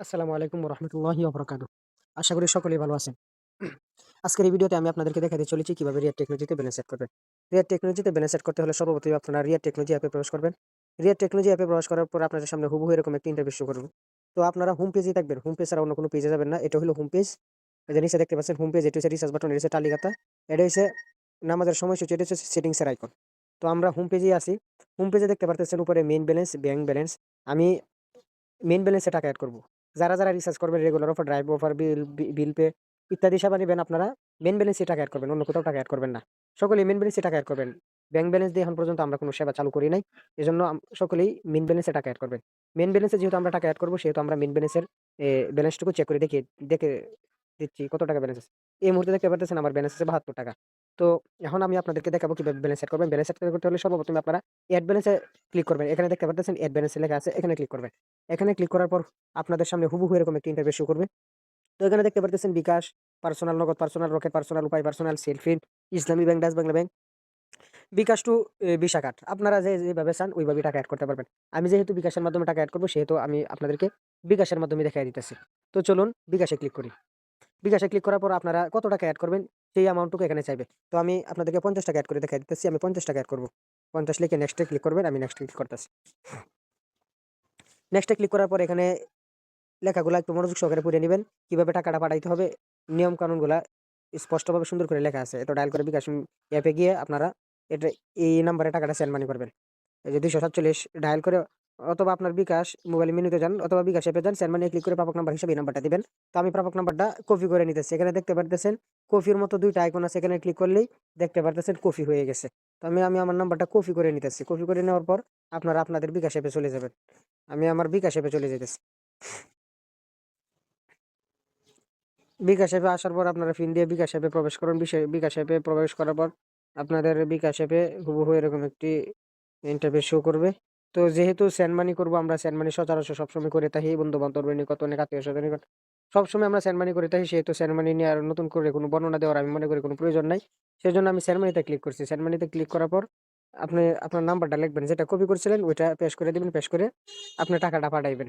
আসসালামু আলাইকুম রহমতুল্লাহি ওবরাকাতুহু। আশা করি সকলেই ভালো আছেন। আজকের এই ভিডিওতে আমি আপনাদেরকে দেখাতে চলেছি কিভাবে রিয়াক্ট টেকনোলজিতে ব্যালেন্স সেট করবেন। রিয়াক্ট টেকনোলজিতে ব্যালেন্স সেট করতে হলে সর্বপ্রথমে আপনারা রিয়াক্ট টেকনোলজি অ্যাপে প্রবেশ করবেন। রিয়াক্ট টেকনোলজি অ্যাপে প্রবেশ করার পর আপনাদের সামনে হুবহু এরকম একটি ইন্টারফেস শো করবে। তো আপনারা হোম পেজেই থাকবেন। হোম পেজ ছাড়া অন্য কোনো পেজে যাবেন না। এটা হলো হোম পেজ। এই যে নিচে দেখতে পাচ্ছেন হোম পেজ, এটা হচ্ছে রিসার্চ বাটন, এটা হচ্ছে তালিকাটা। এটা হচ্ছে নামাজের সময়সূচি, এটা হচ্ছে সেটিংস এর আইকন। তো আমরা হোম পেজেই আছি। হোম পেজে দেখতে পারতেছেন উপরে মেইন ব্যালেন্স, ব্যাংক ব্যালেন্স। আমি মেইন ব্যালেন্সে টাকা এড করব। যারা রিচার্জ করবেন regular offer, drive offer, bill pay ইত্যাদি সেবা নিবেন আপনারা মেইন ব্যালেন্সে টাকা এড করবেন। অন্য কোথাও টাকা এড করবেন না। সকলেই মেইন ব্যালেন্সে টাকা এড করবেন। ব্যাংক ব্যালেন্স দিয়ে এখন পর্যন্ত আমরা কোনো সেবা চালু করি নাই। এজন্য সকলেই মেইন ব্যালেন্সে টাকা এড করবেন। মেইন ব্যালেন্সে যেহেতু আমরা টাকা এড করব সেহেতু আমরা মেইন ব্যালেন্সের ব্যালেন্সটুকু চেক করে দেখে দিচ্ছি কত টাকা ব্যালেন্স আছে। এই মুহূর্তে দেখতে পারতেছেন আমার ব্যালেন্স আছে ৳৭২। তো এখন আমি আপনাদেরকে দেখাবো কিভাবে ব্যালেন্স সেট করবেন। ব্যালেন্স সেট করতে হলে সর্বপ্রথম আপনারা এড ব্যালেন্সে ক্লিক করবেন। এখানে দেখতে পারতেছেন এড ব্যালেন্স লেখা আছে। এখানে ক্লিক করবেন। এখানে ক্লিক করার পর আপনাদের সামনে হুবহু এরকম একটি ইন্টারফেস শো করবে। তো এখানে দেখতে পারতেছেন বিকাশ, পার্সোনাল নগদ, পার্সোনাল রকেট, পার্সোনাল উপায়, পার্সোনাল সেলফিন, ইসলামী ব্যাংক, ডাচ বাংলা ব্যাংক, বিকাশ টু ভিসা কার্ড। আপনারা যেভাবে চান ওইভাবে টাকা এড করতে পারবেন। আমি যেহেতু বিকাশের মাধ্যমে টাকা এড করব সেহেতু আমি আপনাদেরকে বিকাশের মাধ্যমে দেখাই দিতেছি। তো চলুন বিকাশে ক্লিক করি। বিকাশে ক্লিক করার পর আপনারা কত টাকা এড করবেন সেই অ্যামাউন্টটুকু এখানে চাইবে। তো আমি আপনাদেরকে ৳৫০ এড করে দেখাই দিতেছি। আমি ৳৫০ এড করব। ৫০ লিখে নেক্সট এ ক্লিক করবেন। আমি নেক্সট ক্লিক করতেছি। নেক্সট এ ক্লিক করার পর এখানে লেখাগুলা একটু মনোযোগ সহকারে পড়ে নিবেন। কিভাবে টাকাটা পাঠাইতে হবে, নিয়ম কানুনগুলা স্পষ্টভাবে সুন্দর করে লেখা আছে। তো ডায়াল করে বিকাশ অ্যাপে গিয়ে আপনারা এটা এই নাম্বারে টাকাটা সেন্ড মানি করবেন। এই যে ২৪৭ ডায়াল করে অথবা আপনার বিকাশ মোবাইল মেনুতে যান অথবা বিকাশ অ্যাপে যান, সেন্ড মানি ক্লিক করে প্রাপক নাম্বার হিসেবে এই নাম্বারটা দিবেন। তো আমি প্রাপক নাম্বারটা কপি করে নিতেছি। এখানে দেখতে পারতেছেন কপির মতো ২ টা আইকন আছে। এখানে ক্লিক করলেই দেখতে পারতেছেন কপি হয়ে গেছে। তো আমি আমার নাম্বারটা কপি করে নিতেছি। কপি করে নেওয়ার পর আপনারা আপনাদের বিকাশ অ্যাপে চলে যাবেন। আমি আমার বিকাশ অ্যাপে চলে যাইতেছি। বিকাশ অ্যাপে আসার পর আপনারা পিন দিয়ে বিকাশ অ্যাপে প্রবেশ করুন। বিকাশ অ্যাপে প্রবেশ করার পর আপনাদের বিকাশ অ্যাপে হুবহু এরকম একটি ইন্টারফেস শো করবে। তো যেহেতু সেন্ড মানি করব, আমরা সেন্ড মানি সচরাচর সবসময় করে থাকি বন্ধু-বান্ধবের নিকট, অনেক আত্মীয়স্বজনের নিকট। সবসময় আমরা সেন্ড মানি করে থাকি। সেহেতু সেন্ড মানি নিয়ে আর নতুন করে কোনো বর্ণনা দেওয়ার আমি মনে করি কোনো প্রয়োজন নাই। সেজন্য আমি সেন্ড মানিতে ক্লিক করছি। সেন্ড মানিতে ক্লিক করার পর আপনি আপনার নাম্বারটা লিখবেন। যেটা কপি করছিলেন ওইটা পেস্ট করে দিবেন। পেস্ট করে আপনি টাকাটা পাঠাইবেন।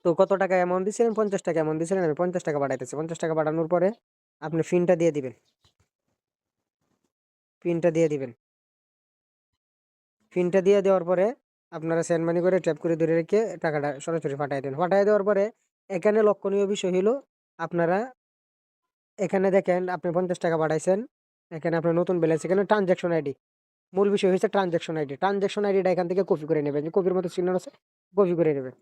তো কত টাকা অ্যামাউন্ট দিছিলেন? ৳৫০ অ্যামাউন্ট দিছিলেন। আমি ৳৫০ পাঠাইতেছি। ৳৫০ পাঠানোর পরে আপনি পিনটা দিয়ে দিবেন। পিনটা দিয়ে দিবেন। পিনটা দিয়ে দেওয়ার পরে আপনারা সেন্ড মানি করে ট্যাপ করে ধরে রেখে টাকাটা সরাসরি পাঠায় দেন। পাঠায় দেওয়ার পরে এখানে লক্ষণীয় বিষয় হইলো আপনারা এখানে দেখেন আপনি ৳৫০ পাঠাইছেন। এখানে আপনার নতুন ব্যালেন্স, এখানে ট্রান্সেকশন আইডি। মূল বিষয় হইছে ট্রান্সেকশন আইডি। ট্রান্সেকশন আইডিটা এখান থেকে কপি করে নেবেন। যে কপির মতো চিহ্ন আছে, কপি করে নেবেন।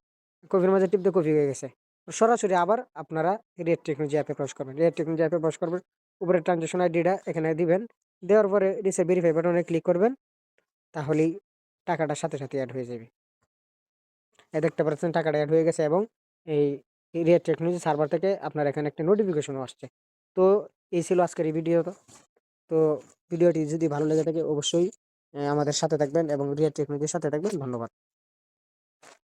কপির মাঝে টিপতে কপি হয়ে গেছে। সরাসরি আবার আপনারা রেড টেকনোলজি অ্যাপে প্রবেশ করবেন। রেড টেকনোলজি অ্যাপে প্রবেশ করবেন। উপরে ট্রান্সেকশন আইডিটা এখানে দিবেন। দেওয়ার পরে নিচে ভেরিফাই বাটনে ক্লিক করবেন। তাহলেই টাকাটা সাথে, সাথে এড হয়ে যাবে। দেখতে পাচ্ছেন টাকাটা এড হয়ে গেছে এবং এই রেড টেকনোলজি সার্ভার থেকে আপনার এখানে একটা নোটিফিকেশনও আসছে। তো এই ছিল আজকের এই ভিডিওটা। তো ভিডিওটি যদি ভালো লেগে থাকে অবশ্যই আমাদের সাথে থাকবেন এবং রিয়া টেকনোলজির সাথে থাকবেন। ধন্যবাদ।